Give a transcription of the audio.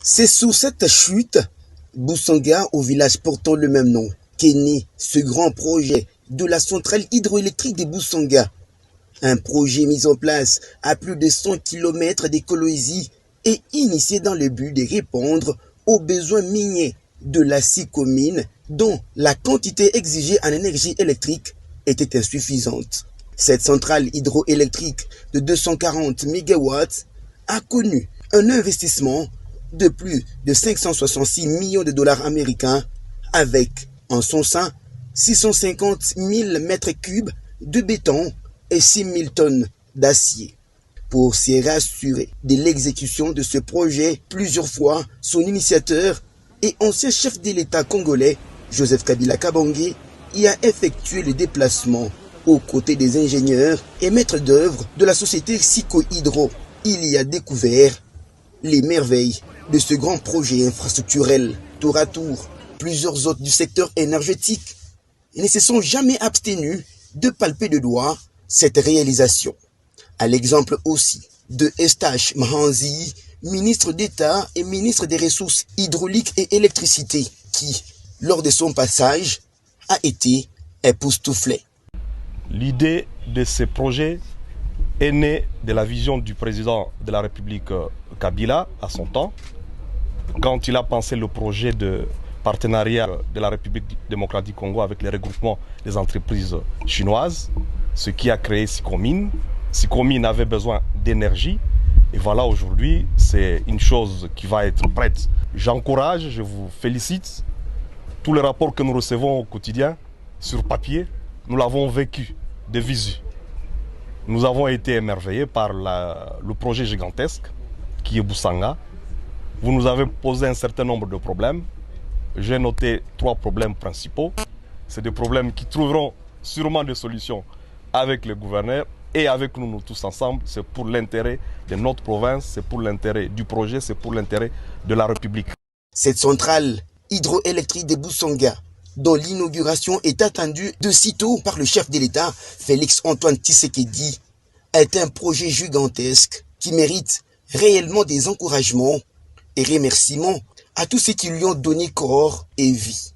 C'est sous cette chute, Boussanga, au village portant le même nom, qu'est né ce grand projet de la centrale hydroélectrique de Boussanga. Un projet mis en place à plus de 100 km des Kolwezi et initié dans le but de répondre aux besoins miniers de la commune dont la quantité exigée en énergie électrique était insuffisante. Cette centrale hydroélectrique de 240 MW a connu un investissement de plus de 566 millions de dollars américains avec, en son sein, 650 000 mètres cubes de béton et 6 000 tonnes d'acier. Pour se rassurer de l'exécution de ce projet, plusieurs fois, son initiateur et ancien chef de l'État congolais, Joseph Kabila Kabange, y a effectué le déplacement aux côtés des ingénieurs et maîtres d'œuvre de la société Siko Hydro. Il y a découvert les merveilles de ce grand projet infrastructurel. Tour à tour, plusieurs autres du secteur énergétique ne se sont jamais abstenus de palper de doigt cette réalisation. À l'exemple aussi de Eustache Mahanzi, ministre d'État et ministre des Ressources hydrauliques et électricité, qui, lors de son passage, a été époustouflé. L'idée de ce projet est née de la vision du président de la République Kabila à son temps, quand il a pensé le projet de partenariat de la République démocratique du Congo avec le regroupement des entreprises chinoises, ce qui a créé Sicomine. Sicomine avait besoin d'énergie et voilà, aujourd'hui c'est une chose qui va être prête. J'encourage, je vous félicite. Tous les rapports que nous recevons au quotidien sur papier, nous l'avons vécu de visu. Nous avons été émerveillés par le projet gigantesque qui est Boussanga. Vous nous avez posé un certain nombre de problèmes. J'ai noté 3 problèmes principaux. C'est des problèmes qui trouveront sûrement des solutions avec le gouverneur et avec nous, nous tous ensemble. C'est pour l'intérêt de notre province, c'est pour l'intérêt du projet, c'est pour l'intérêt de la République. Cette centrale hydroélectrique de Boussanga, dont l'inauguration est attendue de sitôt par le chef de l'État, Félix-Antoine Tshisekedi, est un projet gigantesque qui mérite réellement des encouragements et remerciements à tous ceux qui lui ont donné corps et vie.